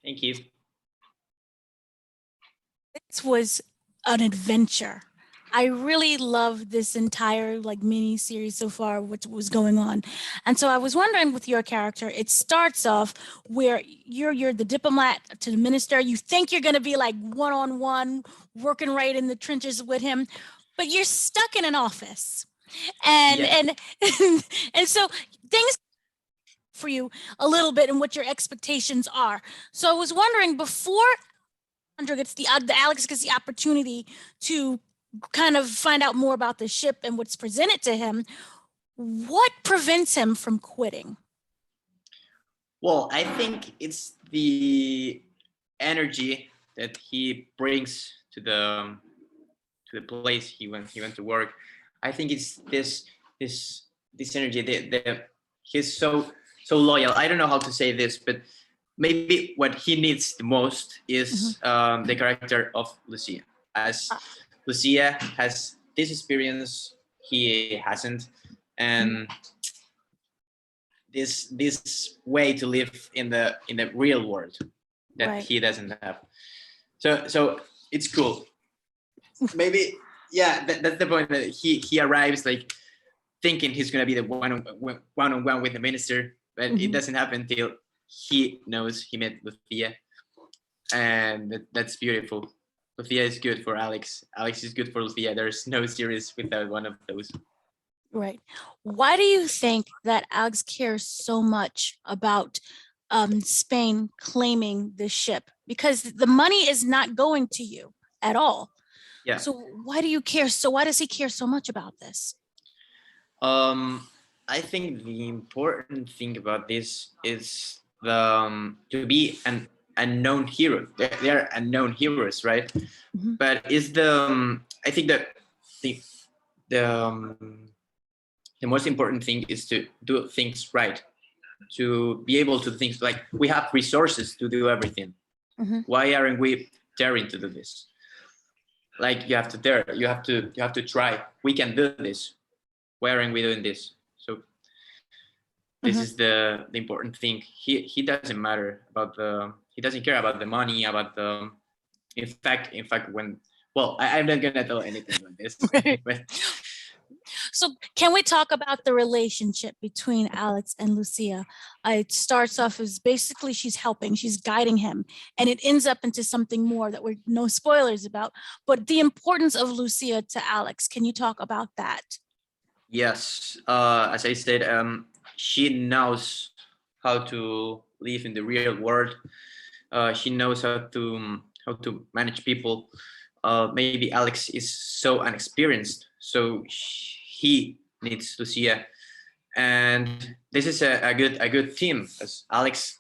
Thank you. This was an adventure. I really love this entire mini series so far, what was going on. And so I was wondering with your character, it starts off where you're the diplomat to the minister. You think you're gonna be one-on-one, working right in the trenches with him, but you're stuck in an office. And Yeah. and so things for you a little bit and what your expectations are. So I was wondering before Álex gets the opportunity to kind of find out more about the ship and what's presented to him, what prevents him from quitting? Well, I think it's the energy that he brings to the place he went to work. I think it's this energy. He's so loyal. I don't know how to say this, but maybe what he needs the most is the character of Lucia. As Lucia has this experience, he hasn't, and this way to live in the real world that he doesn't have. So it's cool. Maybe that's the point, that he arrives thinking he's gonna be the one-on-one with the minister, but it doesn't happen until he knows he met Lucia, and that's beautiful. Lucia is good for Álex. Álex is good for Lucia. There's no series without one of those. Right. Why do you think that Álex cares so much about Spain claiming the ship? Because the money is not going to you at all. Yeah. So why do you care? So why does he care so much about this? I think the important thing about this is to be an unknown hero. They are unknown heroes, right? But is I think that the most important thing is to do things right, to be able to think we have resources to do everything. Why aren't we daring to do this? You have to dare. You have to try. We can do this. Why aren't we doing this? So this is the important thing. He doesn't matter about he doesn't care about the money, about the in fact when I'm not gonna tell anything about this. But so can we talk about the relationship between Álex and Lucia? It starts off as basically she's helping, she's guiding him, and it ends up into something more that we're no spoilers about, but the importance of Lucia to Álex. Can you talk about that? Yes, as I said, she knows how to live in the real world. She knows how to manage people. Maybe Álex is so unexperienced, so he needs Lucia, and this is a good team, as Álex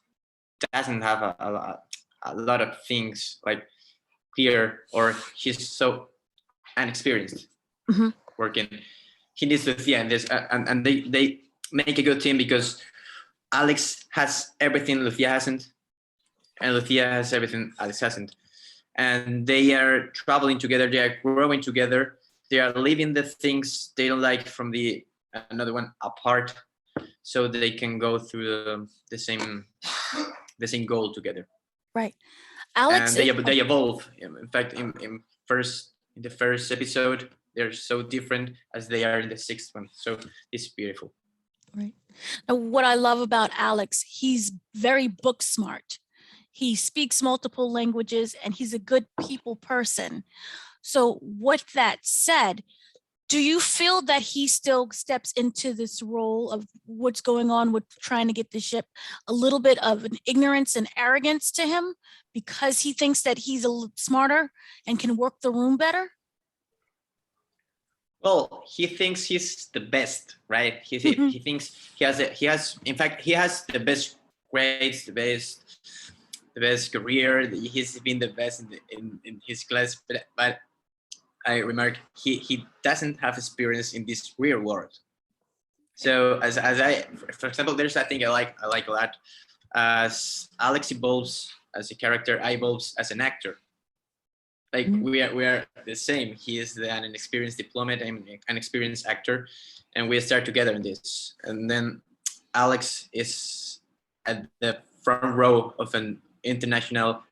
doesn't have a lot of things clear, or she's so unexperienced working. He needs Lucia in this, and they make a good team because Álex has everything Lucia hasn't, and Lucia has everything Álex hasn't. And they are traveling together, they are growing together, they are leaving the things they don't like from the another one apart, so they can go through the same goal together. Right. Álex, and they evolve. In fact, in the first episode, they're so different as they are in the sixth one. So it's beautiful. Right. Now, what I love about Álex, he's very book smart. He speaks multiple languages and he's a good people person. So with that said, do you feel that he still steps into this role of what's going on with trying to get the ship, a little bit of an ignorance and arrogance to him because he thinks that he's a little smarter and can work the room better? Well, he thinks he's the best, right? He thinks he has in fact he has the best grades, the best career. He's been the best in his class, but I remark he doesn't have experience in this real world. So as I, for example, there's a thing I like a lot. As Álex evolves as a character, I evolves as an actor. We are the same. He is an experienced diplomat, I'm an experienced actor, and we start together in this. And then Álex is at the front row of an international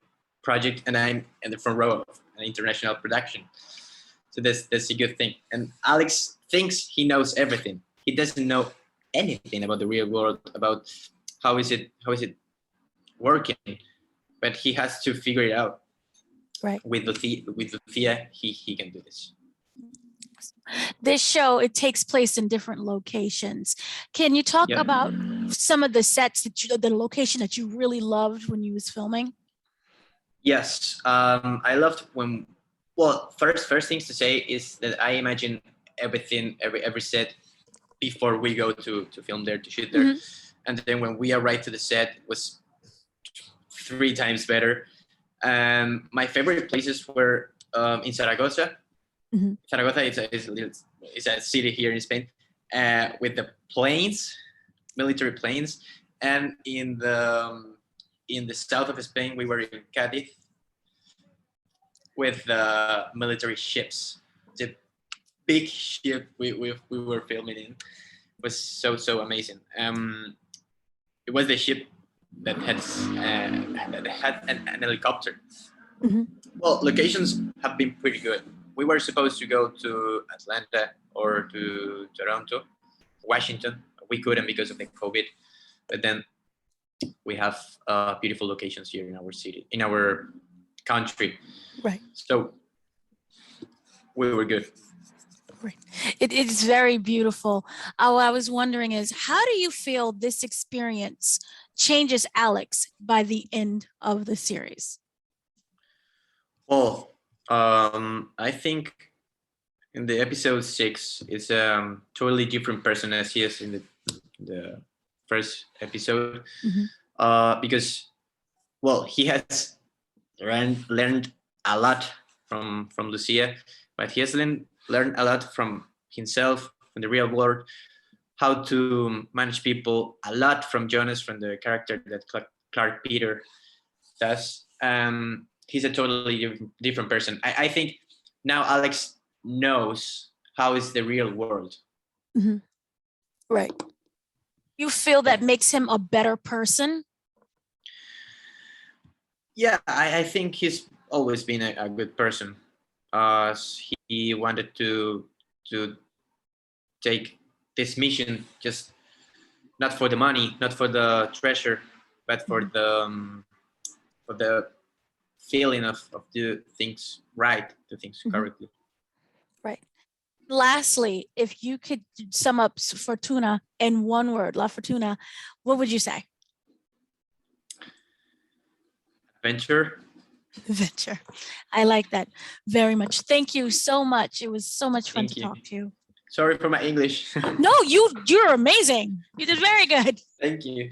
project, and I'm in the front row of an international production. So that's a good thing. And Álex thinks he knows everything. He doesn't know anything about the real world, about how is it working, but he has to figure it out. Right. With Lucia, he can do this. This show, it takes place in different locations. Can you talk about some of the sets the location that you really loved when you was filming? Yes, I loved when. Well, first things to say is that I imagine everything, every set before we go to film there, to shoot there, mm-hmm. And then when we arrived to the set, it was 3 times better. My favorite places were in Zaragoza. Mm-hmm. Zaragoza is a city here in Spain, with the planes, military planes, and in the south of Spain we were in Cadiz with military ships. The big ship we were filming in was so amazing. It was the ship that had an helicopter. Mm-hmm. Well, locations have been pretty good. We were supposed to go to Atlanta or to Toronto, Washington. We couldn't because of the COVID, but then we have beautiful locations here in our city, in our country. Right. So we were good. Right. It is very beautiful. What I was wondering is, how do you feel this experience changes Álex by the end of the series? Well, I think in the episode 6, it's a totally different person as he is in the first episode. Mm-hmm. Because, well, he has learned a lot from Lucia, but he has learned a lot from himself, from the real world, how to manage people, a lot from Jonas, from the character that Clark Peter does. He's a totally different person. I think now Álex knows how is the real world. Mm-hmm. Right. You feel that makes him a better person? Yeah, I think he's always been a good person. He wanted to take this mission, just not for the money, not for the treasure, but for the feeling of do things right, do things mm-hmm. correctly. Right. Lastly, if you could sum up Fortuna in one word, La Fortuna, what would you say? Adventure. Adventure. I like that very much. Thank you so much. It was so much fun to talk to you. Sorry for my English. No, you're amazing. You did very good. Thank you.